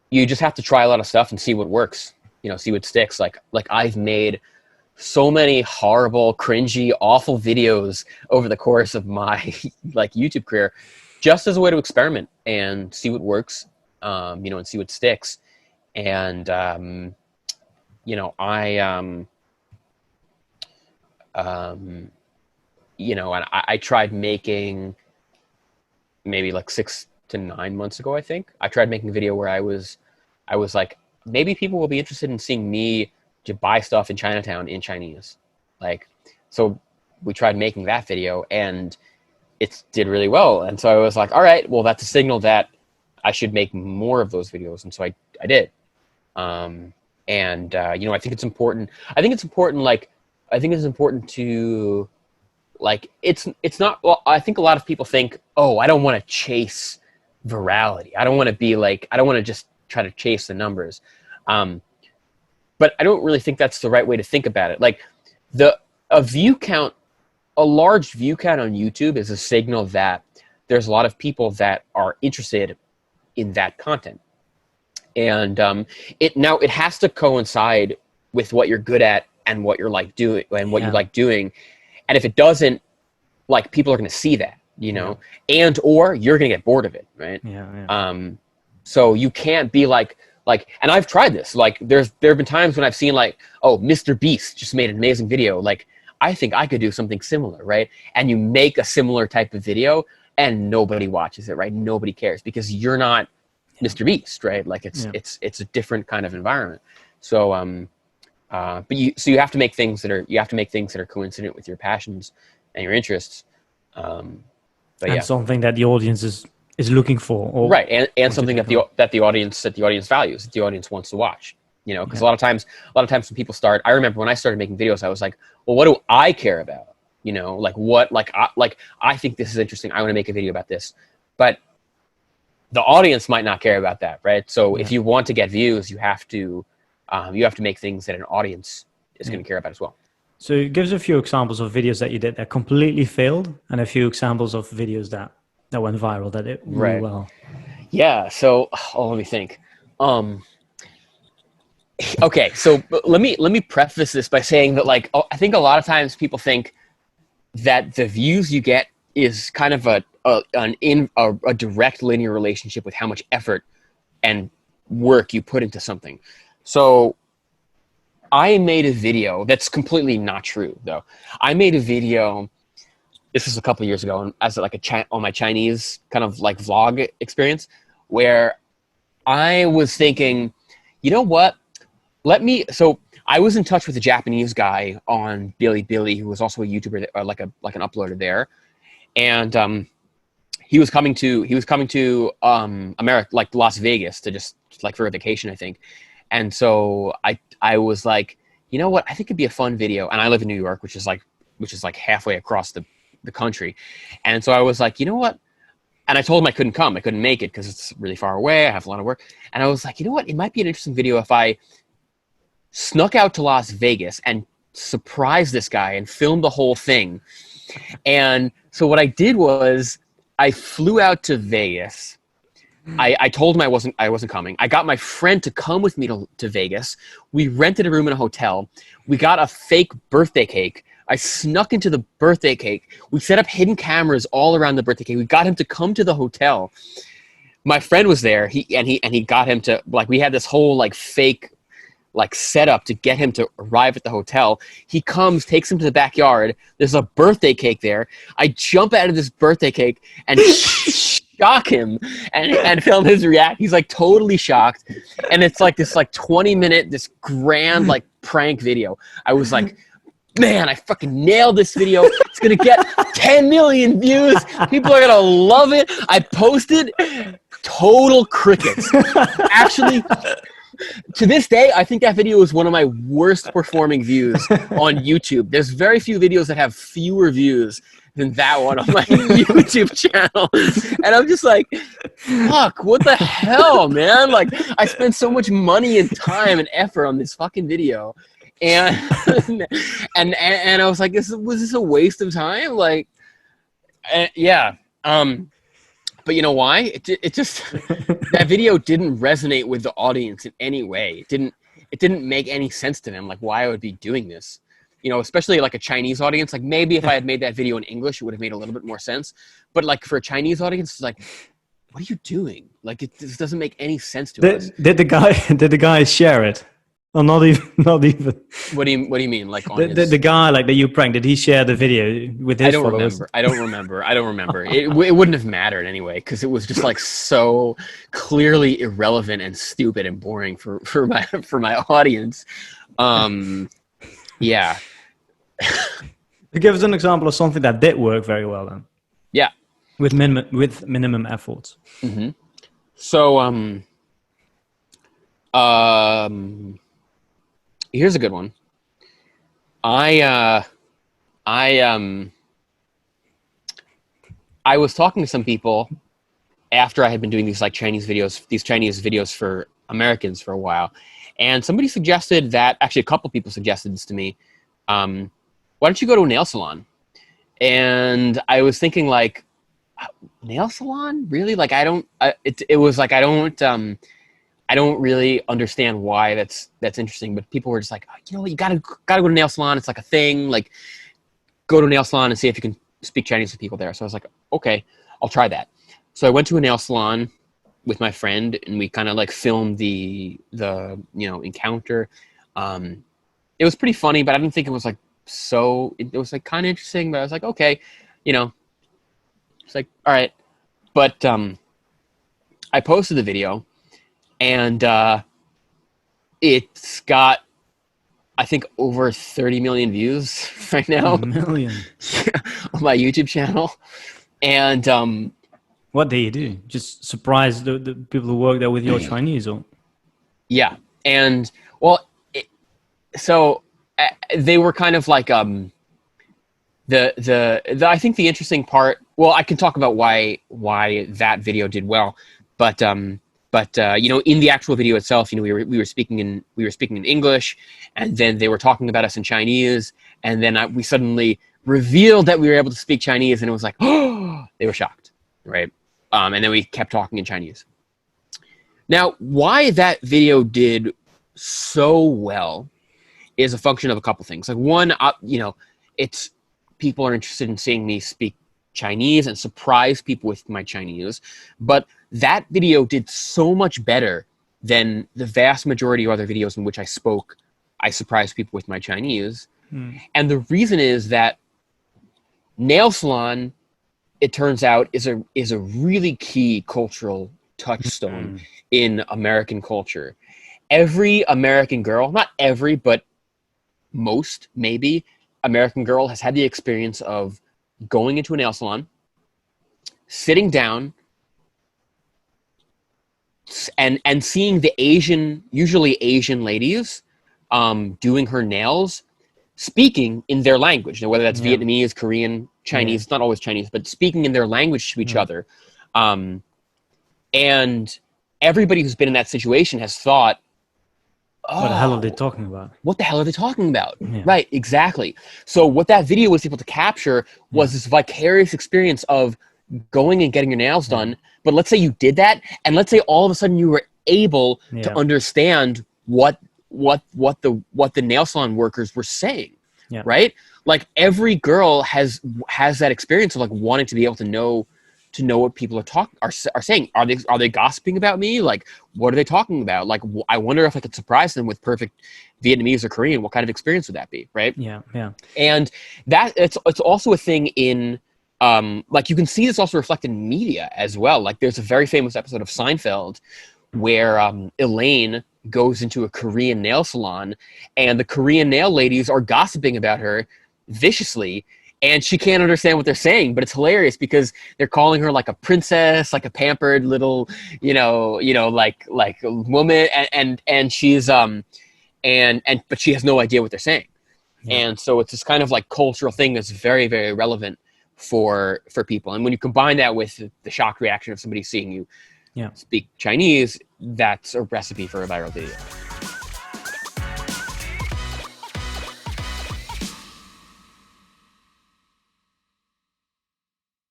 you just have to try a lot of stuff and see what works, see what sticks. Like I've made so many horrible, cringy, awful videos over the course of my like YouTube career, just as a way to experiment and see what works, and see what sticks. And I tried making, maybe like 6 to 9 months ago, I think I tried making a video where I was like, maybe people will be interested in seeing me to buy stuff in Chinatown in Chinese. So we tried making that video and it did really well. And so I was like, all right, well, that's a signal that I should make more of those videos. And so I did. I think it's important. I think it's important to, like, it's not, well, I think a lot of people think, oh, I don't want to chase virality. I don't want to just try to chase the numbers. But I don't really think that's the right way to think about it. Like, a large view count on YouTube is a signal that there's a lot of people that are interested in that content. And it has to coincide with what you're good at and what you're like doing and what you like doing. And if it doesn't, like, people are going to see that, and or you're going to get bored of it, right? So you can't be like, and I've tried this. Like, there have been times when I've seen, like, oh, Mr. Beast just made an amazing video. Like, I think I could do something similar, right? And you make a similar type of video, and nobody watches it, right? Nobody cares because you're not Mr. Beast, right? Like, it's a different kind of environment. So, but you have to make things that are coincident with your passions and your interests. Something that the audience is looking for, or right, and something that the audience values, that the audience wants to watch. Because a lot of times when people start, I remember when I started making videos, I was like, well, what do I care about? I think this is interesting. I want to make a video about this, but the audience might not care about that, right? So if you want to get views, you have to make things that an audience is going to care about as well. So give us a few examples of videos that you did that completely failed, and a few examples of videos that went viral that did really well. Yeah. So, let me think. Okay. So let me preface this by saying that, like, I think a lot of times people think that the views you get is kind of a direct linear relationship with how much effort and work you put into something. So I made a video that's completely not true, though. I made a video, this was a couple of years ago, as like on my Chinese kind of like vlog experience, where I was thinking, you know what? So I was in touch with a Japanese guy on Bilibili who was also a YouTuber, like an uploader there, and he was coming to America, like Las Vegas, to just like for a vacation, I think. And so I was like, you know what? I think it'd be a fun video. And I live in New York, which is like halfway across the country. And so I was like, you know what? And I told him I couldn't come. I couldn't make it because it's really far away. I have a lot of work. And I was like, you know what? It might be an interesting video if I snuck out to Las Vegas and surprised this guy and filmed the whole thing. And so what I did was I flew out to Vegas. I told him I wasn't coming. I got my friend to come with me to Vegas. We rented a room in a hotel. We got a fake birthday cake. I snuck into the birthday cake. We set up hidden cameras all around the birthday cake. We got him to come to the hotel. My friend was there. He got him to, like, we had this whole like fake like setup to get him to arrive at the hotel. He comes, takes him to the backyard. There's a birthday cake there. I jump out of this birthday cake and shock him and film his reaction. He's like totally shocked. And it's like this like 20-minute, this grand like prank video. I was like, man, I fucking nailed this video. It's going to get 10 million views. People are going to love it. I posted total crickets. Actually, to this day, I think that video is one of my worst performing views on YouTube. There's very few videos that have fewer views than that one on my YouTube channel. And I'm just like, fuck, what the hell, man? Like, I spent so much money and time and effort on this fucking video. And I was like, was this a waste of time? Like, yeah. But But you know why? It just that video didn't resonate with the audience in any way. It didn't make any sense to them, like why I would be doing this. You know, especially like a Chinese audience. Like maybe if I had made that video in English, it would have made a little bit more sense. But like for a Chinese audience, it's like, what are you doing? Like this doesn't make any sense to us. Did the guy share it? Or not even? Not even. What do you mean? Like on The guy like that you pranked, did he share the video with his followers? I don't remember. It wouldn't have mattered anyway because it was just like so clearly irrelevant and stupid and boring for my audience. Yeah. Give us an example of something that did work very well then. Yeah. With minimum efforts. Mm-hmm. So here's a good one. I was talking to some people after I had been doing these Chinese videos for Americans for a while, and somebody suggested that, actually a couple people suggested this to me. Why don't you go to a nail salon? And I was thinking like, nail salon? Really? Like I don't really understand why that's interesting, but people were just like, oh, you know what, you gotta go to a nail salon. It's like a thing. Like, go to a nail salon and see if you can speak Chinese with people there. So I was like, okay, I'll try that. So I went to a nail salon with my friend, and we kind of like filmed the encounter. It was pretty funny, but I didn't think it was like so. It was like kind of interesting, but I was like, okay, it's like all right, but I posted the video. And it's got, I think, over 30 million views right now. A million. On my YouTube channel. And what do you do? Just surprise the people who work there with your Chinese, or? Yeah. And well, they were kind of like I think the interesting part. Well, I can talk about why that video did well, but in the actual video itself, we were speaking in English, and then they were talking about us in Chinese, and then we suddenly revealed that we were able to speak Chinese, and it was like, oh, they were shocked, right? And then we kept talking in Chinese. Now, why that video did so well is a function of a couple things. Like one, it's people are interested in seeing me speak Chinese and surprise people with my Chinese, but that video did so much better than the vast majority of other videos in which I surprised people with my Chinese. And the reason is that nail salon, it turns out, is a really key cultural touchstone in American culture. Every American girl, not every, but most maybe, American girl has had the experience of going into a nail salon, sitting down, and seeing the usually Asian ladies doing her nails, speaking in their language. Now, whether that's Vietnamese, Korean, Chinese, it's not always Chinese, but speaking in their language to each other. And everybody who's been in that situation has thought, oh, what the hell are they talking about? What the hell are they talking about? Yeah. Right, exactly. So what that video was able to capture was this vicarious experience of going and getting your nails done. But let's say you did that, and let's say all of a sudden you were able to understand what the nail salon workers were saying. Yeah. Right? Like every girl has that experience of like wanting to be able to know what people are saying. Are they gossiping about me? Like, what are they talking about? Like, I wonder if I could surprise them with perfect Vietnamese or Korean. What kind of experience would that be? Right? Yeah. And that it's also a thing in like you can see this also reflected in media as well. Like there's a very famous episode of Seinfeld where Elaine goes into a Korean nail salon, and the Korean nail ladies are gossiping about her viciously, and she can't understand what they're saying, but it's hilarious because they're calling her like a princess, like a pampered little, like woman, and she's but she has no idea what they're saying. Yeah. And so it's this kind of like cultural thing that's very, very relevant for people. And when you combine that with the shock reaction of somebody seeing you speak Chinese, that's a recipe for a viral video.